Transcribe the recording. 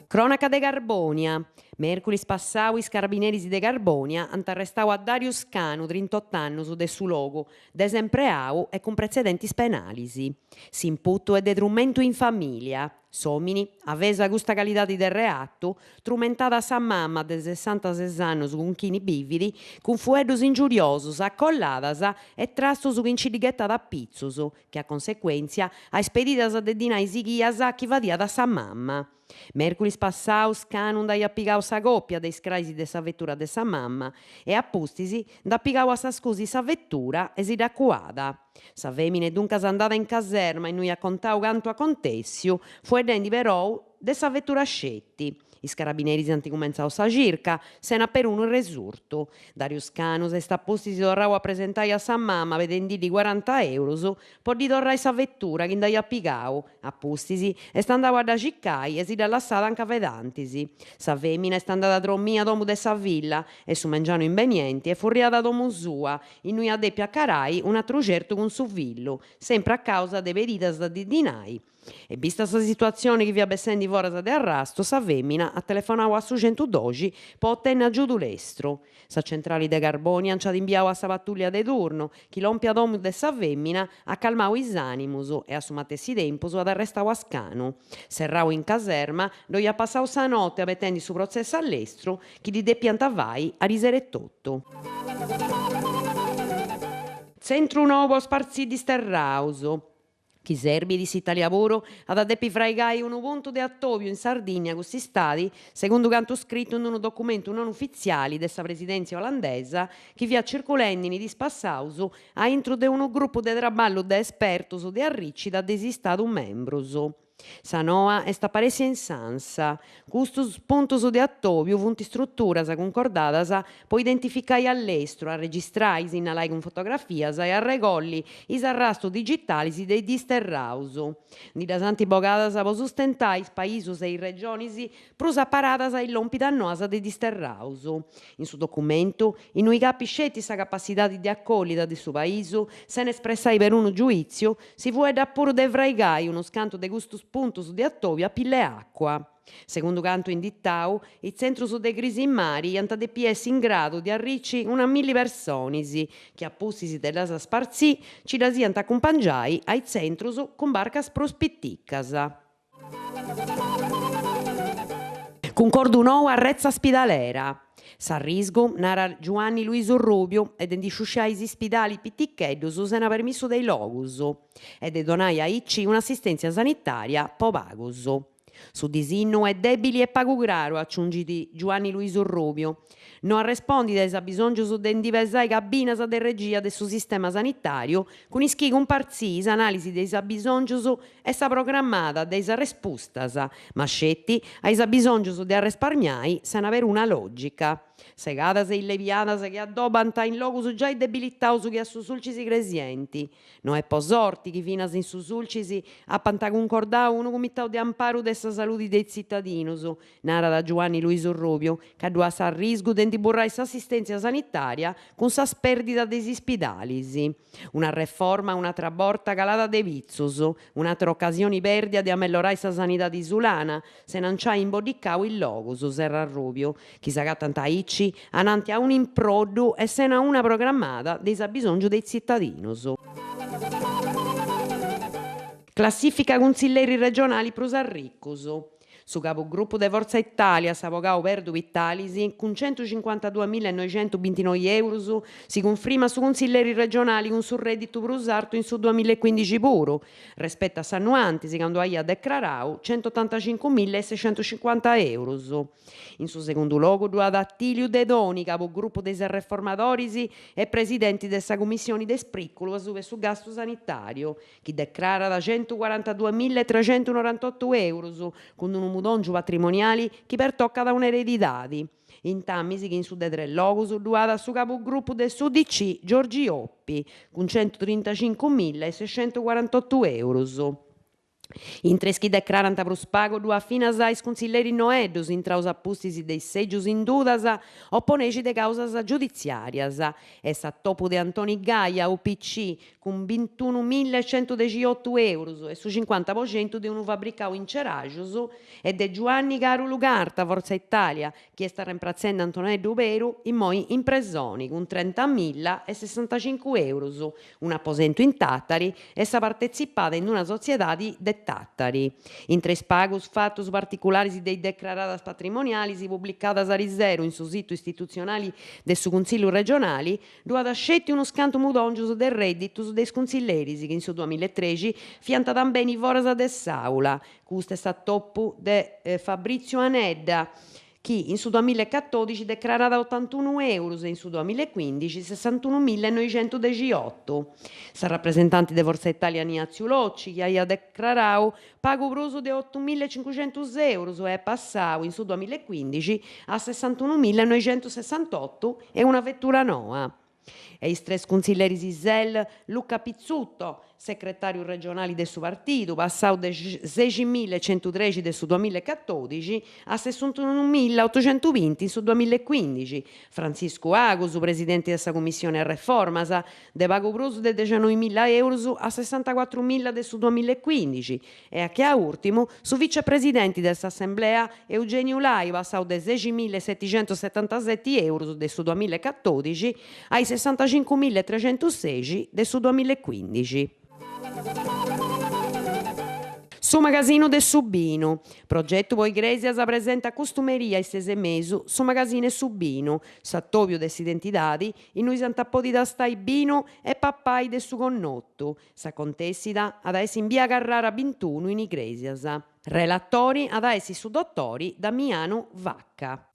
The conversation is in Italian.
Cronaca de Garbonia. Mercolis passau is carabinieri de Garbonia ant arrestau a Darius Canu, 38 anni, de su logo, desempleau e con precedenti penalisi. S'imputu è detrumento in famiglia. Somini, avesa custa qualità de reato, trumentada sa mamma de 66 anni con chini bividi, con fueddos ingiuriosos, accolladas e trastos con cilighetta da pizzus, che a consequenza ha spedidas de dinai sighias chi vadia da sa mamma. Mercolis passaus Canu nd'aiat pigadu sa coppia de iscraisi de sa vettura de sa mamma e appustisi nd'at pigadu a sa scusi sa vettura e si d'accuada. Sa femina duncas andada in caserma e non ha contau cantu acontessiu, fuedendi però de sa vettura scetti. Is carabinieri ant cumenzadu sa circa, sena per unu resurtu. Darius Canu est apposti si torrau a presentai a sa mamma pedendili 40 euros, po di torrai sa vettura chi nd'aiat pigadu. Appustisi est andau a da ciccai e si dà lassada anca vedantisi. Sa femina est andata a drommia domu de sa villa e su mengianu invenienti e furriada domu sua, in cui addeppia a carai un atru certu con su villu, sempre a causa de peridas di dinai. E vista sa situazione chi via bessendi foras de arrasto, sa femina ha telefonau a su 112 po ottenne aggiudu lestru. Sa centrale de Garbonia anciat inviau a sa pattuglia de turno, chi l'ompia domu de sa femina ha calmau is animus e a su matessi tempus ad arrestau Ascanu. Serrau in caserma, dove ha passau sa notte abetendi su processo all'estru, chi di depiant vai a risere tutto. Centru Novo Sparzì di Sterrauso. Chi serbi di s'Italia Lavoro ad adeppi fraigai un punto di attovio in Sardegna con questi stati, secondo quanto scritto in un documento non ufficiale della presidenza olandesa, che via circolando di spassauso a intro di un gruppo di traballo di esperti di arricci da desistado membros. Sanoa est apparesia in sansa. Custos puntos de attovio funt strutturas concordadas po identificare all'estero, a registrare, innalai con fotografias e a regolli is arrastos digitalis dei disterrauso. Nidas antibogadas po sustentare is paisos e i regionis prus apparadas e lompida noasa de disterrauso. In su documento, in cui capi scetti sa capacità di accolita di su paiso, se ne espressai per un giudizio, si fueda pure de fraigai uno scanto de gustus puntos di attovio a pille acqua. Secondo canto indittau, il centro de crisi in mari ant de PS in grado di arricci 1.000 personis, che appustisi della sparzì ci la siant accompagnai ai centros con barcas prospitticas. Concordo nou arrezza spidalera. S'arrisgu, nara Giovanni Luiso Rubio, ed in disciusciai i spidali pitticcheddos sena permisso dei logus, ed de donai a icci un'assistenza sanitaria po pagus. Su disinnu è debili e pagu graru, aggiungiti Giovanni Luiso Rubio. Non rispondi ai bisognos de diversai cabinas de regia del suo sistema sanitario, con ischi comparsis analisi dei bisognos e sa programmata dei rispostas, ma scetti ai bisognos de risparmiai sen avere una logica. Segadas e illeviadas che addobant in locus già debilitaus che a su sulcisi cresienti. Non è posorti chi finas in su sulcisi a panta concordau un comitau di amparo dessa salute dei cittadinos, nara da Giovanni Luiso Rubio, che dua sa risgu denti burrai sa assistenza sanitaria con sa perdita dei spitalis. Una reforma, una traborta calata de vizus, un'altra occasione perdia di amellorai sa sanità isulana, se non c'ha imbodicau il locus, serra Rubio, chi sa tanta icci ananti a un improddu e se n'ha una programmata dei bisogni dei cittadinos. Classifica consiglieri regionali prus arriccus. Su capogruppo de Forza Italia, s'avogao Perdu Vitalisi, con 152.929 euro, si conferma su consiglieri regionali con sul reddito prus alto in su 2015 puro, rispetto a s'annuanti, quando ha declarau 185.650 euro. In su secondo luogo, ad Attilio De Doni, capogruppo dei reformatori e presidenti della commissione de spriccolo su gasto sanitario, che declara da 142.398 euro, con un mudongiu patrimoniali che pertocca da un'eredità. In tammisi che in su de tre logos duada su capogruppo del SUDC Giorgi Oppi con 135.648 euro. Intreschi declarant prus pago dua finas a is consiglieri noeddos intraus appustis dei seggius in dudas opponesi de causas giudiziarias. Est a topu de Antoni Gaia, UPC, cun 21.118 euros e su 50% de unu fabricau in Cerajus, e de Giovanni Caru Lugarta, Forza Italia, chi est reemplazende Antonello Beru, immoi in presoni, cun 30.065 euros, un apposento in Tattari, e sa partecipada in una sociedade de Tattari. In tres pagus fatos particularis dei declaradas patrimonialis publicadas a riseru in su sito istituzionali de su Consiglio regionali, duat scetti uno scanto mudongius de redditus des consiglieris che in su 2013 fiant tambeni foras de s'aula. Custa est a topu de Fabrizio Anedda, chi in su 2014 declarava 81 euros e in su 2015 61.918. Sa rappresentante de Forza Italia Ignazio Locci, che ha declarato pago bruso de 8.500 euros e è passato in su 2015 a 61.968 e una vettura nuova. E i tres consiglieri Isel, Luca Pizzutto, segretario regionale del suo partito, passato da 16.113 del suo 2014 a 61.820 in su 2015. Francisco Agus, presidente di questa commissione reformas, de pago bruso de 19.000 euros a 64.000 del suo 2015. E a che a ultimo, su vicepresidente della assemblea Eugenio Lai, passato da 16.777 euros del suo 2014 ai 65.306 del suo 2015. Su Magasino de Subino, progetto Poi Iglesias presenta costumeria e sese mesu su Magasine Subino, s'attopio de s'identidadi in cui s'antapodida stai bino e pappai de su connotto, sa contessida ad essi in via Carrara 21 in Iglesias. Relatori ad essi su dottori Damiano Vacca.